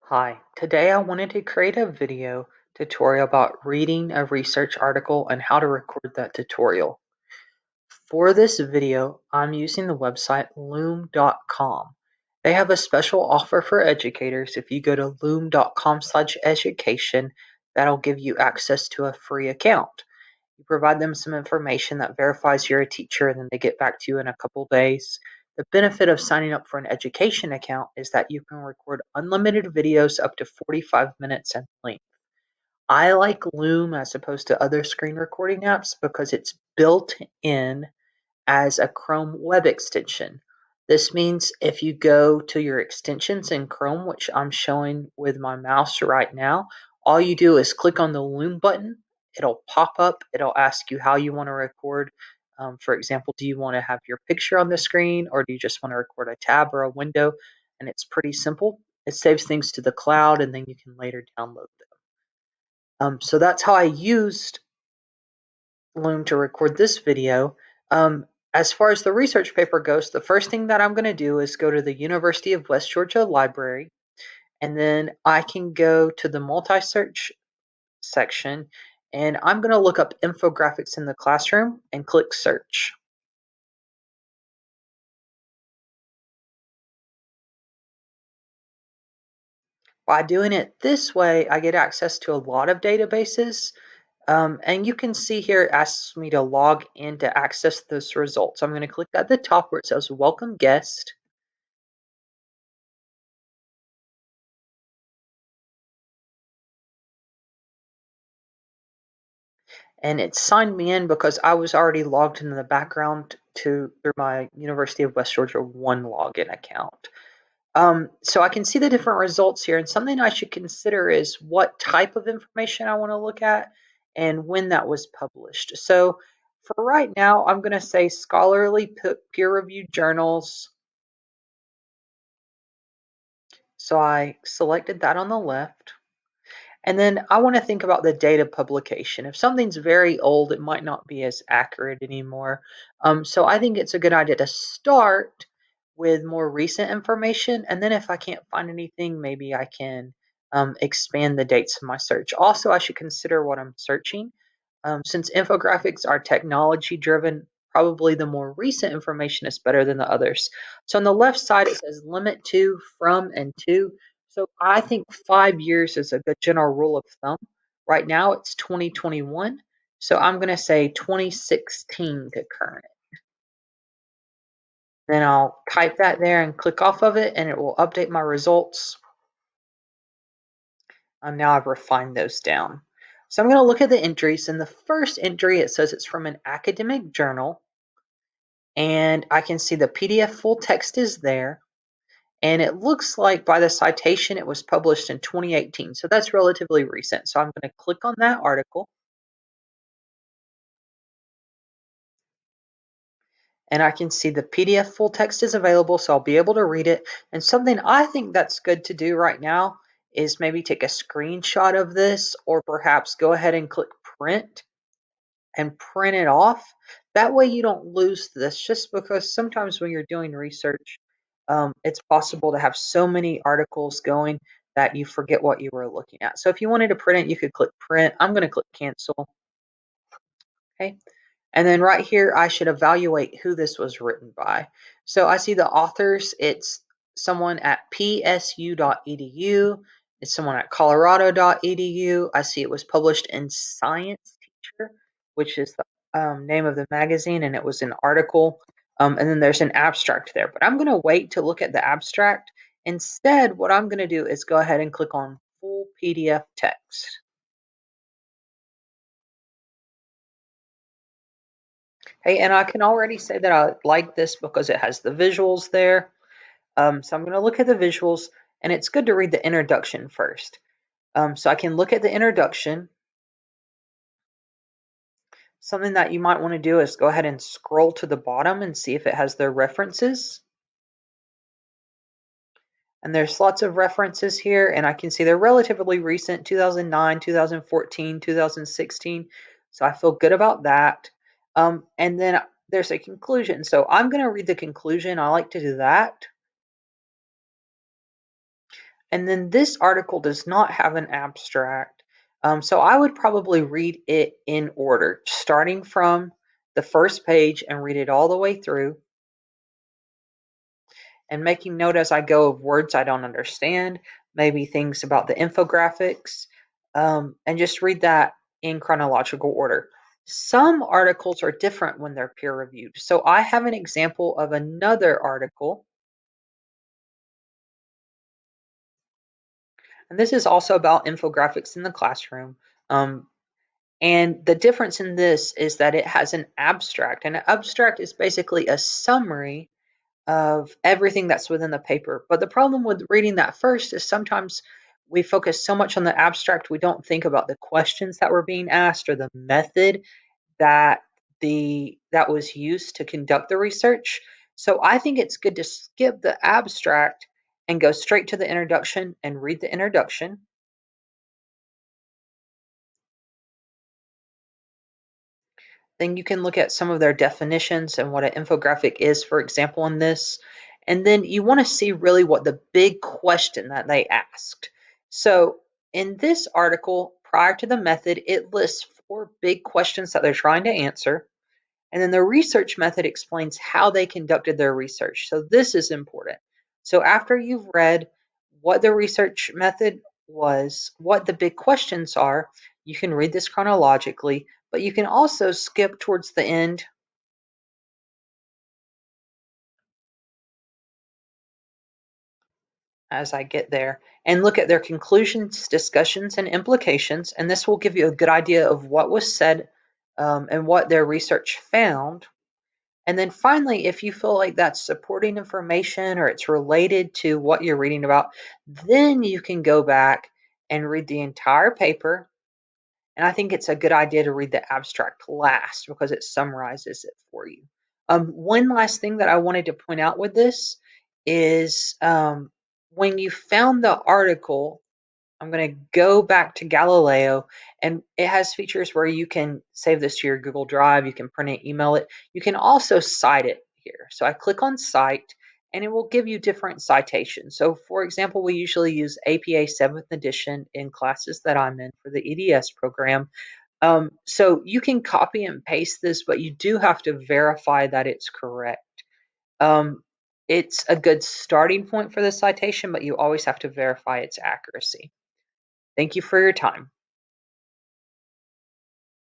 Hi, today I wanted to create a video tutorial about reading a research article and how to record that tutorial. For this video, I'm using the website loom.com. They have a special offer for educators. If you go to loom.com/education, that'll give you access to a free account. You provide them some information that verifies you're a teacher, and then they get back to you in a couple days. The benefit of signing up for an education account is that you can record unlimited videos up to 45 minutes in length. I like Loom as opposed to other screen recording apps because it's built in as a Chrome web extension. This means if you go to your extensions in Chrome, which I'm showing with my mouse right now, all you do is click on the Loom button. It'll pop up. It'll ask you how you want to record. For example, do you want to have your picture on the screen, or do you just want to record a tab or a window? And it's pretty simple. It saves things to the cloud, and then you can later download them. So that's how I used Loom to record this video. As far as the research paper goes, the first thing that I'm going to do is go to the University of West Georgia Library, and then I can go to the multi-search section, and I'm going to look up infographics in the classroom and click search. By doing it this way, I get access to a lot of databases. And you can see here it asks me to log in to access those results. I'm going to click at the top where it says welcome guest. And it signed me in because I was already logged in the background through my University of West Georgia One login account. So I can see the different results here, and something I should consider is what type of information I want to look at and when that was published. So for right now, I'm going to say scholarly peer-reviewed journals. So I selected that on the left. And then I want to think about the date of publication. If something's very old, it might not be as accurate anymore. So I think it's a good idea to start with more recent information. And then if I can't find anything, maybe I can expand the dates of my search. Also, I should consider what I'm searching. Since infographics are technology driven, probably the more recent information is better than the others. So on the left side, it says limit to, from, and to. So I think 5 years is a good general rule of thumb. Right now it's 2021. So I'm going to say 2016 to current. Then I'll type that there and click off of it, and it will update my results. Now I've refined those down. So I'm going to look at the entries. And the first entry, it says it's from an academic journal. And I can see the PDF full text is there. And it looks like by the citation, it was published in 2018. So that's relatively recent. So I'm going to click on that article. And I can see the PDF full text is available, so I'll be able to read it. And something I think that's good to do right now is maybe take a screenshot of this, or perhaps go ahead and click print and print it off. That way you don't lose this, just because sometimes when you're doing research, it's possible to have so many articles going that you forget what you were looking at. So if you wanted to print it, you could click print. I'm going to click cancel. Okay. And then right here, I should evaluate who this was written by. So I see the authors. It's someone at psu.edu. It's someone at colorado.edu. I see it was published in Science Teacher, which is the name of the magazine, and it was an article. And then there's an abstract there. But I'm going to wait to look at the abstract. Instead, what I'm going to do is go ahead and click on full PDF text. Hey, and I can already say that I like this because it has the visuals there. So I'm going to look at the visuals, and it's good to read the introduction first. So I can look at the introduction. Something that you might want to do is go ahead and scroll to the bottom and see if it has their references. And there's lots of references here, and I can see they're relatively recent, 2009, 2014, 2016. So I feel good about that. And then there's a conclusion. So I'm going to read the conclusion. I like to do that. And then this article does not have an abstract. So I would probably read it in order, starting from the first page and read it all the way through, and making note as I go of words I don't understand, maybe things about the infographics, and just read that in chronological order. Some articles are different when they're peer reviewed. So I have an example of another article, and this is also about infographics in the classroom. Um, and the difference in this is that it has an abstract. And an abstract is basically a summary of everything that's within the paper. But the problem with reading that first is sometimes we focus so much on the abstract, we don't think about the questions that were being asked or the method that that was used to conduct the research. So I think it's good to skip the abstract and go straight to the introduction and read the introduction. Then you can look at some of their definitions and what an infographic is, for example, in this. And then you want to see really what the big question that they asked. So in this article, prior to the method, it lists 4 big questions that they're trying to answer. And then the research method explains how they conducted their research. So this is important. So after you've read what the research method was, what the big questions are, you can read this chronologically, but you can also skip towards the end as I get there and look at their conclusions, discussions, and implications. And this will give you a good idea of what was said and what their research found. And then finally, if you feel like that's supporting information or it's related to what you're reading about, then you can go back and read the entire paper. And I think it's a good idea to read the abstract last because it summarizes it for you. One last thing that I wanted to point out with this is when you found the article, I'm going to go back to Galileo, and it has features where you can save this to your Google Drive, you can print it, email it. You can also cite it here. So I click on cite, and it will give you different citations. So for example, we usually use APA 7th edition in classes that I'm in for the EDS program. So you can copy and paste this, but you do have to verify that it's correct. Um, it's a good starting point for the citation, but you always have to verify its accuracy. Thank you for your time.